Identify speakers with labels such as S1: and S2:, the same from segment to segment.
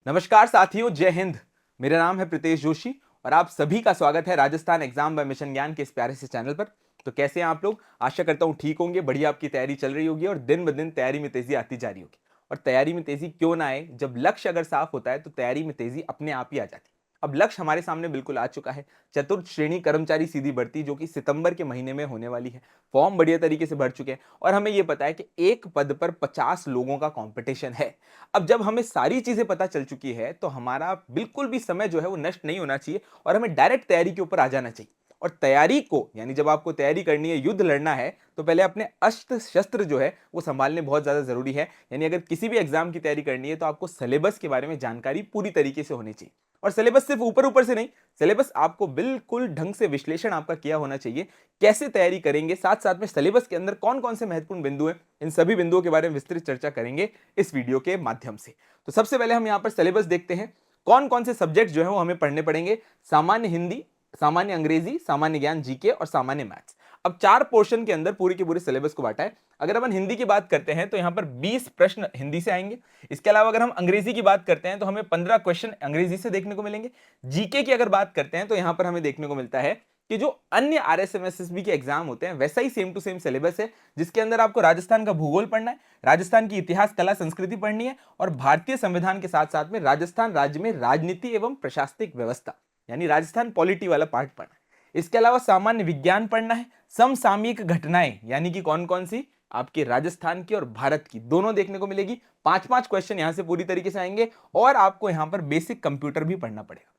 S1: नमस्कार साथियों, जय हिंद। मेरा नाम है प्रीतेश जोशी और आप सभी का स्वागत है राजस्थान एग्जाम बाय मिशन ज्ञान के इस प्यारे से चैनल पर। तो कैसे हैं आप लोग? आशा करता हूं ठीक होंगे, बढ़िया आपकी तैयारी चल रही होगी और दिन ब दिन तैयारी में तेजी आती जा रही होगी। और तैयारी में तेजी क्यों ना आए, जब लक्ष्य अगर साफ होता है तो तैयारी में तेजी अपने आप ही आ जाती है। अब लक्ष्य हमारे सामने बिल्कुल आ चुका है, चतुर्थ श्रेणी कर्मचारी सीधी भर्ती, जो कि सितंबर के महीने में होने वाली है। फॉर्म बढ़िया तरीके से भर चुके हैं और हमें यह पता है कि एक पद पर 50 लोगों का कंपटीशन है। अब जब हमें सारी चीजें पता चल चुकी है तो हमारा बिल्कुल भी समय जो है वो नष्ट नहीं होना चाहिए और हमें डायरेक्ट तैयारी के ऊपर आ जाना चाहिए। और तैयारी को, यानी जब आपको तैयारी करनी है, युद्ध लड़ना है, तो पहले अपने अस्त्र शस्त्र जो है वो संभालने बहुत ज्यादा जरूरी है। यानी अगर किसी भी एग्जाम की तैयारी करनी है तो आपको सिलेबस के बारे में जानकारी पूरी तरीके से होनी चाहिए। और सिलेबस सिर्फ ऊपर ऊपर से नहीं, सिलेबस आपको बिल्कुल ढंग से विश्लेषण आपका किया होना चाहिए। कैसे तैयारी करेंगे, साथ साथ में सिलेबस के अंदर कौन कौन से महत्वपूर्ण बिंदु हैं, इन सभी बिंदुओं के बारे में विस्तृत चर्चा करेंगे इस वीडियो के माध्यम से। तो सबसे पहले हम यहां पर सिलेबस देखते हैं। कौन कौन से सब्जेक्ट जो है वो हमें पढ़ने पड़ेंगे? सामान्य हिंदी, सामान्य अंग्रेजी, सामान्य ज्ञान जीके और सामान्य मैथ्स। अब 4 पोर्शन के अंदर पूरी के पूरे सिलेबस को बांटा है। अगर अपन हिंदी की बात करते हैं तो यहां पर 20 प्रश्न हिंदी से आएंगे। इसके अलावा अगर हम अंग्रेजी की बात करते हैं तो हमें 15 क्वेश्चन अंग्रेजी से देखने को मिलेंगे। जीके की अगर बात करते हैं तो यहां पर हमें देखने को मिलता है कि जो अन्य आरएसएमएसएसबी के एग्जाम होते हैं वैसा ही सेम टू सेम सिलेबस है, जिसके अंदर आपको राजस्थान का भूगोल पढ़ना है, राजस्थान की इतिहास, कला, संस्कृति पढ़नी है और भारतीय संविधान के साथ साथ में राजस्थान राज्य में राजनीति एवं प्रशासनिक व्यवस्था, यानी राजस्थान पॉलिटी वाला पार्ट पढ़ना है। इसके अलावा सामान्य विज्ञान पढ़ना है, समसामयिक घटनाएं, यानी कि कौन कौन सी, आपके राजस्थान की और भारत की दोनों देखने को मिलेगी। 5-5 क्वेश्चन यहां से पूरी तरीके से आएंगे और आपको यहां पर बेसिक कंप्यूटर भी पढ़ना पड़ेगा।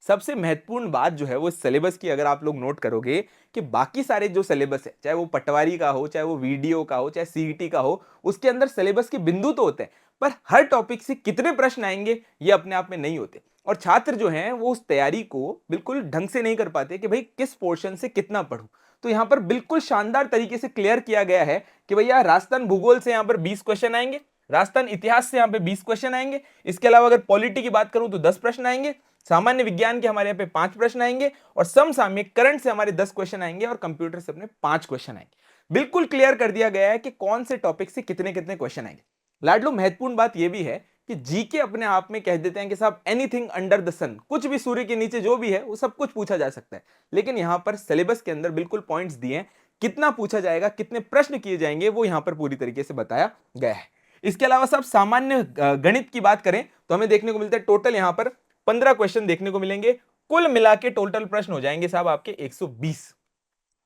S1: सबसे महत्वपूर्ण बात जो है वो सिलेबस की अगर आप लोग नोट करोगे कि बाकी सारे जो सिलेबस है, चाहे वो पटवारी का हो, चाहे वो वीडियो का हो, चाहे सीईटी का हो, उसके अंदर सिलेबस के बिंदु तो होते हैं, पर हर टॉपिक से कितने प्रश्न आएंगे ये अपने आप में नहीं होते। और छात्र जो हैं वो उस तैयारी को बिल्कुल ढंग से नहीं कर पाते कि भाई किस पोर्शन से कितना पढ़ूं। तो यहां पर बिल्कुल शानदार तरीके से क्लियर किया गया है कि भैया राजस्थान भूगोल से यहां पर 20 क्वेश्चन आएंगे, राजस्थान इतिहास से यहां पे 20 क्वेश्चन आएंगे। इसके अलावा अगर पॉलिटी की बात करूं तो 10 प्रश्न आएंगे, सामान्य विज्ञान के हमारे यहाँ पे 5 प्रश्न आएंगे और समसामयिक करंट से हमारे 10 क्वेश्चन आएंगे और कंप्यूटर से अपने 5 क्वेश्चन आएंगे। बिल्कुल क्लियर कर दिया गया है कि कौन से टॉपिक से कितने कितने क्वेश्चन आएंगे। लाडलो, महत्वपूर्ण बात यह भी है कि जीके अपने आप में कह देते हैं कि साहब एनीथिंग अंडर द सन, कुछ भी सूर्य के नीचे जो भी है वो सब कुछ पूछा जा सकता है। लेकिन यहां पर सिलेबस के अंदर बिल्कुल पॉइंट्स दिए हैं, कितना पूछा जाएगा, कितने प्रश्न किए जाएंगे, वो यहां पर पूरी तरीके से बताया गया है। इसके अलावा साहब सामान्य गणित की बात करें तो हमें देखने को मिलता है टोटल यहां पर 15 क्वेश्चन देखने को मिलेंगे। कुल मिला के टोटल प्रश्न हो जाएंगे साहब आपके 120।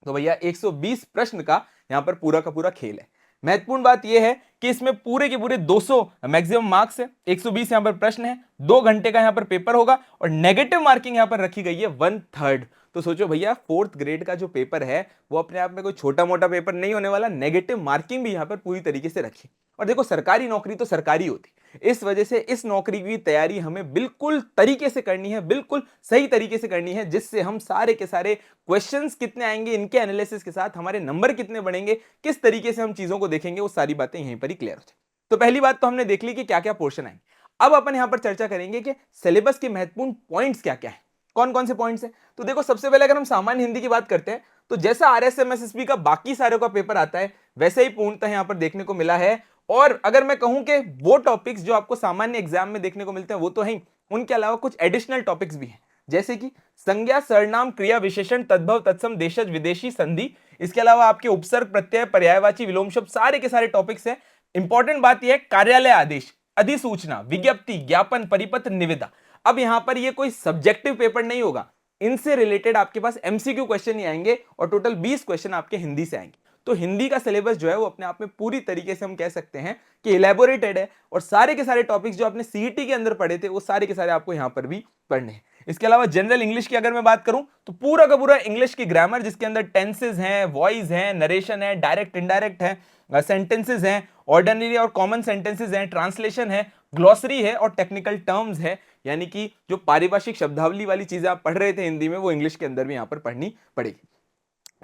S1: तो भैया 120 प्रश्न का यहां पर पूरा का पूरा खेल है। महत्वपूर्ण बात यह है कि इसमें पूरे के पूरे 200 मैक्सिमम मार्क्स है, 120 यहां पर प्रश्न है, 2 घंटे का यहां पर पेपर होगा और नेगेटिव मार्किंग यहां पर रखी गई है 1/3। तो सोचो भैया, 4th ग्रेड का जो पेपर है वो अपने आप में कोई छोटा मोटा पेपर नहीं होने वाला, नेगेटिव मार्किंग भी यहां पर पूरी तरीके से रखी। और देखो, सरकारी नौकरी तो सरकारी होती, इस वजह से इस नौकरी की तैयारी हमें बिल्कुल तरीके से करनी है, बिल्कुल सही तरीके से करनी है, जिससे हम सारे के सारे क्वेश्चंस कितने आएंगे, इनके एनालिसिस के साथ हमारे नंबर कितने बढ़ेंगे, किस तरीके से हम चीजों को देखेंगे, वो सारी बातें यहीं पर ही क्लियर हो जाए। तो पहली बात तो हमने देख ली कि क्या क्या पोर्शन आएंगे। अब अपन यहां पर चर्चा करेंगे कि सिलेबस के महत्वपूर्ण पॉइंट्स क्या क्या है, कौन कौन से पॉइंट्स हैं। तो देखो, सबसे पहले अगर हम सामान्य हिंदी की बात करते हैं तो जैसा आरएसएमएसएसबी का बाकी सारों का पेपर आता है वैसे ही पूर्णतः यहां पर देखने को मिला है। और अगर मैं कहूं कि वो टॉपिक्स जो आपको सामान्य एग्जाम में देखने को मिलते हैं वो तो है, उनके अलावा कुछ एडिशनल टॉपिक्स भी हैं, जैसे कि संज्ञा, सर्वनाम, क्रिया, विशेषण, तद्भव, तत्सम, देशज, विदेशी, संधि। इसके अलावा आपके उपसर्ग, प्रत्यय, पर्यायवाची, विलोम शब्द, सारे के सारे टॉपिक्स हैं। इंपॉर्टेंट बात यह है, कार्यालय आदेश, अधिसूचना, विज्ञप्ति, ज्ञापन, परिपत्र, निविदा। अब यहां पर ये कोई सब्जेक्टिव पेपर नहीं होगा, इनसे रिलेटेड आपके पास एमसीक्यू क्वेश्चन ही आएंगे और टोटल 20 क्वेश्चन आपके हिंदी से आएंगे। तो हिंदी का सिलेबस जो है वो अपने आप में पूरी तरीके से हम कह सकते हैं कि इलेबोरेटेड है और सारे के सारे टॉपिक्स जो आपने सीईटी के अंदर पढ़े थे वो सारे के सारे आपको यहां पर भी पढ़ने हैं। इसके अलावा जनरल इंग्लिश की अगर मैं बात करूं तो पूरा का पूरा इंग्लिश की ग्रामर, जिसके अंदर टेंसेज हैं, वॉइस हैं, नरेशन है, डायरेक्ट इनडायरेक्ट है, सेंटेंसेज हैं, ऑर्डिनरी और कॉमन सेंटेंसेज हैं, ट्रांसलेशन है, ग्लॉसरी है और टेक्निकल टर्म्स है। यानी कि जो पारिभाषिक शब्दावली वाली चीजें आप पढ़ रहे थे हिंदी में, वो इंग्लिश के अंदर भी यहां पर पढ़नी पड़ेगी।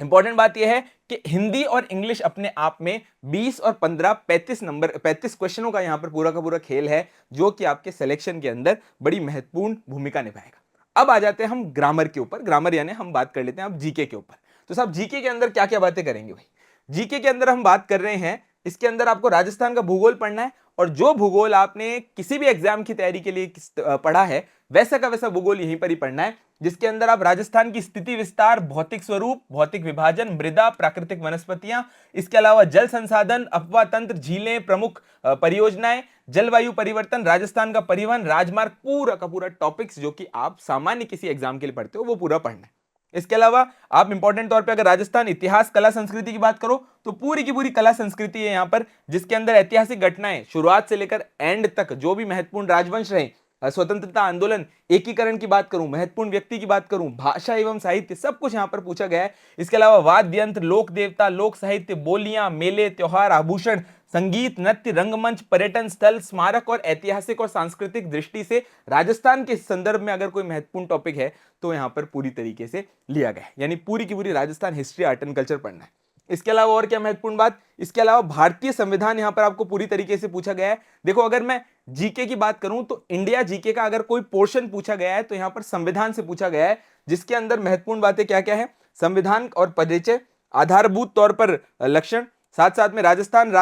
S1: इंपॉर्टेंट बात यह है कि हिंदी और इंग्लिश अपने आप में 20 और 15 35 क्वेश्चनों का यहां पर पूरा का पूरा खेल है, जो कि आपके सिलेक्शन के अंदर बड़ी महत्वपूर्ण भूमिका निभाएगा। अब आ जाते हैं हम ग्रामर के ऊपर। ग्रामर यानी हम बात कर लेते हैं अब जीके के ऊपर। तो साहब जीके के अंदर क्या क्या बातें करेंगे भाई? जीके के अंदर हम बात कर रहे हैं इसके अंदर आपको राजस्थान का भूगोल पढ़ना है, और जो भूगोल आपने किसी भी एग्जाम की तैयारी के लिए पढ़ा है वैसा का वैसा भूगोल यहीं पर ही पढ़ना है, जिसके अंदर आप राजस्थान की स्थिति विस्तार, भौतिक स्वरूप, भौतिक विभाजन, मृदा, प्राकृतिक वनस्पतियां, इसके अलावा जल संसाधन, अफवाह तंत्र, झीलें, प्रमुख परियोजनाएं, जलवायु परिवर्तन, राजस्थान का परिवहन, राजमार्ग, पूरा का पूरा टॉपिक्स जो कि आप सामान्य किसी एग्जाम के लिए पढ़ते हो वो पूरा पढ़ना है। इसके अलावा आप इंपॉर्टेंट तौर पे अगर राजस्थान इतिहास, कला, संस्कृति की बात करो तो पूरी की पूरी कला संस्कृति है यहां पर, जिसके अंदर ऐतिहासिक घटनाएं शुरुआत से लेकर एंड तक, जो भी महत्वपूर्ण राजवंश रहे, स्वतंत्रता आंदोलन, एकीकरण की बात करूं, महत्वपूर्ण व्यक्ति की बात करूं, भाषा एवं साहित्य, सब कुछ यहां पर पूछा गया है। इसके अलावा वाद्य यंत्र, लोक देवता, लोक साहित्य, बोलियां, मेले, त्योहार, आभूषण, संगीत, नृत्य, रंगमंच, पर्यटन स्थल, स्मारक और ऐतिहासिक और सांस्कृतिक दृष्टि से राजस्थान के संदर्भ में अगर कोई महत्वपूर्ण टॉपिक है तो यहां पर पूरी तरीके से लिया गया है, यानी पूरी की पूरी Rajasthan history, art and culture पढ़ना है। इसके अलावा और क्या महत्वपूर्ण बात, इसके अलावा भारतीय संविधान यहां पर आपको पूरी तरीके से पूछा गया है। देखो, अगर मैं जीके की बात करूं तो इंडिया जीके का अगर कोई पोर्शन पूछा गया है तो यहां पर संविधान से पूछा गया है, जिसके अंदर महत्वपूर्ण बातें क्या क्या है, संविधान और परिचय, आधारभूत तौर पर लक्षण, साथ साथ में राजस्थान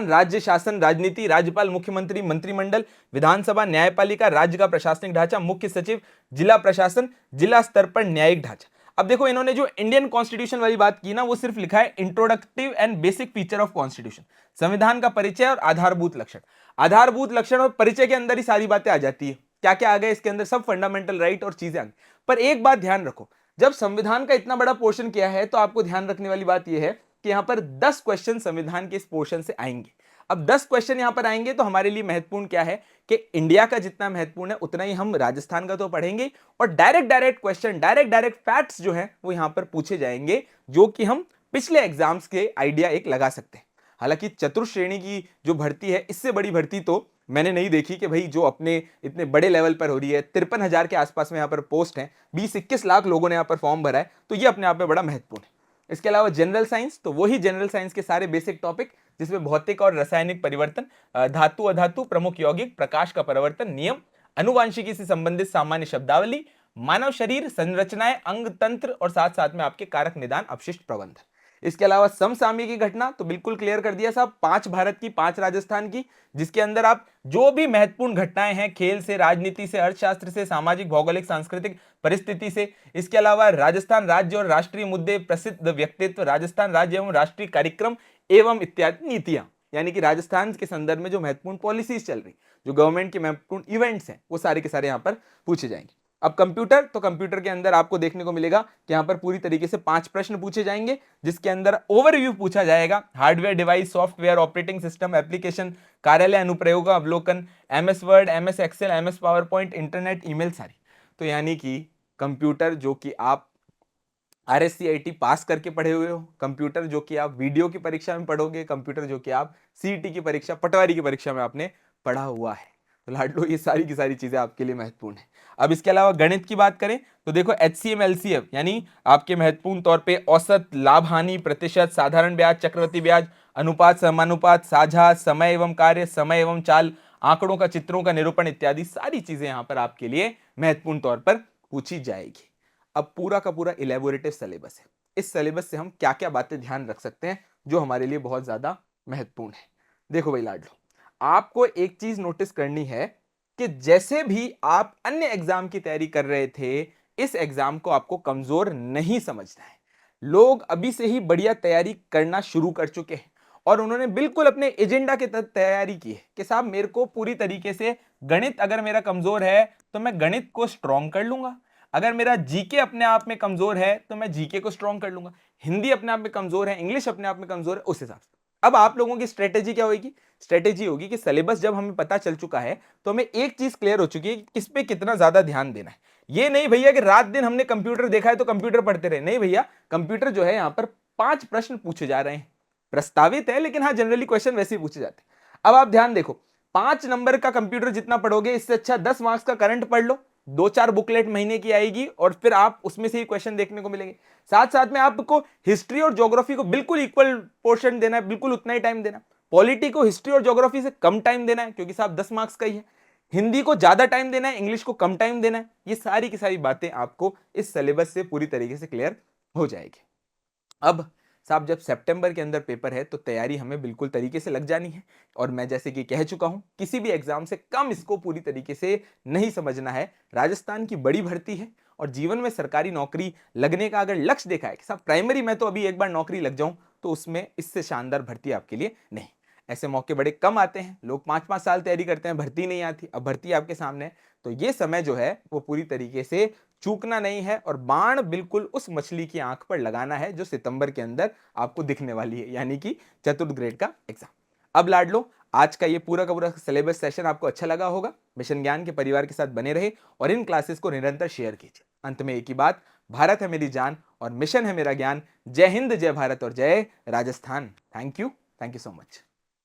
S1: राज्य शासन, राजनीति, राज्यपाल, मुख्यमंत्री, मंत्रिमंडल, विधानसभा, न्यायपालिका, राज्य का प्रशासनिक ढांचा, मुख्य सचिव, जिला प्रशासन, जिला स्तर पर न्यायिक ढांचा। अब देखो, इन्होंने जो इंडियन कॉन्स्टिट्यूशन वाली बात की ना, वो सिर्फ लिखा है introductive and basic feature of constitution, संविधान का परिचय और आधारभूत लक्षण। आधारभूत लक्षण और परिचय के अंदर ही सारी बातें आ जाती है, क्या क्या आ गया इसके अंदर, सब फंडामेंटल राइट और चीजें आ गई। पर एक बात ध्यान रखो, जब संविधान का इतना बड़ा पोर्शन किया है तो आपको ध्यान रखने वाली बात यह है कि यहां पर 10 क्वेश्चन संविधान के इस पोर्शन से आएंगे। अब 10 क्वेश्चन यहां पर आएंगे तो हमारे लिए महत्वपूर्ण क्या है कि इंडिया का जितना महत्वपूर्ण है उतना ही हम राजस्थान का तो पढ़ेंगे, और डायरेक्ट क्वेश्चन, डायरेक्ट फैक्ट्स जो है वो यहां पर पूछे जाएंगे, जो कि हम पिछले एग्जाम्स के आइडिया एक लगा सकते हैं। हालांकि चतुर्श्रेणी की जो भर्ती है, इससे बड़ी भर्ती तो मैंने नहीं देखी कि भाई जो अपने इतने बड़े लेवल पर हो रही है, 53,000 के आसपास में यहाँ पर पोस्ट हैं, 20-21 लाख लोगों ने यहाँ पर फॉर्म भरा है, तो ये अपने आप में बड़ा महत्वपूर्ण है। इसके अलावा जनरल साइंस, तो वही जनरल साइंस के सारे बेसिक टॉपिक, जिसमें भौतिक और रासायनिक परिवर्तन, धातु अधातु, प्रमुख यौगिक, प्रकाश का परिवर्तन, नियम, अनुवांशिकी से संबंधित सामान्य शब्दावली, मानव शरीर, संरचनाएं, अंग तंत्र, और साथ साथ में आपके कारक निदान, अपशिष्ट प्रबंधन। इसके अलावा समसामयिकी घटना तो बिल्कुल क्लियर कर दिया साहब, 5 भारत की, 5 राजस्थान की, जिसके अंदर आप जो भी महत्वपूर्ण घटनाएं हैं, खेल से, राजनीति से, अर्थशास्त्र से, सामाजिक, भौगोलिक, सांस्कृतिक परिस्थिति से, इसके अलावा राजस्थान राज्य और राष्ट्रीय मुद्दे, प्रसिद्ध व्यक्तित्व, राजस्थान राज्य एवं राष्ट्रीय कार्यक्रम एवं इत्यादि नीतियां, यानी कि राजस्थान के संदर्भ में जो महत्वपूर्ण पॉलिसीज चल रही, जो गवर्नमेंट के महत्वपूर्ण इवेंट्स हैं, वो सारे के सारे यहां पर पूछे जाएंगे। अब कंप्यूटर, तो कंप्यूटर के अंदर आपको देखने को मिलेगा कि यहां पर पूरी तरीके से 5 प्रश्न पूछे जाएंगे, जिसके अंदर ओवरव्यू पूछा जाएगा, hardware, device, software, operating system, application, कार्यालय अनुप्रयोग, अवलोकन, MS Word, MS Excel, MS PowerPoint, internet, email, सारी। तो यानी कि कंप्यूटर जो कि आप RSCIT पास करके पढ़े हुए हो, कंप्यूटर जो कि आप वीडियो की परीक्षा में पढ़ोगे, कंप्यूटर जो कि आप CET की परीक्षा, पटवारी की परीक्षा में आपने पढ़ा हुआ है, तो लाडलो ये सारी की सारी चीजें आपके लिए महत्वपूर्ण है। अब इसके अलावा गणित की बात करें तो देखो, HCM LCM यानी आपके महत्वपूर्ण तौर पे औसत, लाभ हानि, प्रतिशत, साधारण ब्याज, चक्रवृद्धि ब्याज, अनुपात, समानुपात, साझा, समय एवं कार्य, समय एवं चाल, आंकड़ों का, चित्रों का निरूपण इत्यादि सारी चीजें यहां पर आपके लिए महत्वपूर्ण तौर पर पूछी जाएगी। अब पूरा का पूरा इलेबोरेटिव सिलेबस है, इस सिलेबस से हम क्या क्या बातें ध्यान रख सकते हैं जो हमारे लिए बहुत ज्यादा महत्वपूर्ण है। देखो भाई लाडलो, आपको एक चीज नोटिस करनी है कि जैसे भी आप अन्य एग्जाम की तैयारी कर रहे थे, इस एग्जाम को आपको कमजोर नहीं समझना है। लोग अभी से ही बढ़िया तैयारी करना शुरू कर चुके हैं, और उन्होंने बिल्कुल अपने एजेंडा के तहत तैयारी की है कि साहब मेरे को पूरी तरीके से गणित, अगर मेरा कमजोर है तो मैं गणित को स्ट्रॉन्ग कर लूंगा, अगर मेरा जीके अपने आप में कमजोर है तो मैं जीके को स्ट्रॉन्ग कर लूंगा, हिंदी अपने आप में कमजोर है, इंग्लिश अपने आप में कमजोर है, उस हिसाब से। अब आप लोगों की स्ट्रेटेजी क्या होगी, स्ट्रेटेजी होगी कि सिलेबस जब हमें पता चल चुका है तो हमें एक चीज क्लियर हो चुकी है कि किस पे कितना ज्यादा ध्यान देना है। ये नहीं भैया कि रात दिन हमने कंप्यूटर देखा है तो कंप्यूटर पढ़ते रहे, नहीं भैया, कंप्यूटर जो है यहां पर 5 प्रश्न पूछे जा रहे हैं, प्रस्तावित है, लेकिन हाँ जनरली क्वेश्चन वैसे ही पूछे जाते हैं। अब आप ध्यान देखो, 5 नंबर का कंप्यूटर जितना पढ़ोगे, इससे अच्छा 10 मार्क्स का करंट पढ़ लो, 2-4 बुकलेट महीने की आएगी, और फिर आप उसमें से ही क्वेश्चन देखने को मिलेंगे। साथ साथ में आपको हिस्ट्री और ज्योग्राफी को बिल्कुल इक्वल पोर्शन देना है, बिल्कुल उतना ही टाइम देना। पॉलिटी को हिस्ट्री और ज्योग्राफी से कम टाइम देना है, क्योंकि साहब 10 मार्क्स का ही है। हिंदी को ज्यादा टाइम देना है, इंग्लिश को कम टाइम देना है। ये सारी की सारी बातें आपको इस सिलेबस से पूरी तरीके से क्लियर हो जाएगी। अब साहब जब सितंबर के अंदर पेपर है तो तैयारी हमें बिल्कुल तरीके से लग जानी है। और मैं जैसे कि कह चुका हूं, किसी भी एग्जाम से कम इसको पूरी तरीके से नहीं समझना है। राजस्थान की बड़ी भर्ती है और जीवन में सरकारी नौकरी लगने का अगर लक्ष्य देखा है कि साहब प्राइमरी में तो अभी एक बार नौकरी लग जाऊं, तो उसमें इससे शानदार भर्ती आपके लिए नहीं। ऐसे मौके बड़े कम आते हैं, लोग 5-5 साल तैयारी करते हैं, भर्ती नहीं आती। अब भर्ती आपके सामने है, तो ये समय जो है वो पूरी तरीके से चूकना नहीं है और बाण बिल्कुल उस मछली की आंख पर लगाना है जो सितंबर के अंदर आपको दिखने वाली है, यानी कि चतुर्थ ग्रेड का एग्जाम। अब लाडलो, आज का ये पूरा का पूरा सिलेबस सेशन आपको अच्छा लगा होगा। मिशन ज्ञान के परिवार के साथ बने रहे और इन क्लासेस को निरंतर शेयर कीजिए। अंत में एक ही बात, भारत है मेरी जान और मिशन है मेरा ज्ञान। जय हिंद, जय भारत और जय Rajasthan. Thank you so much.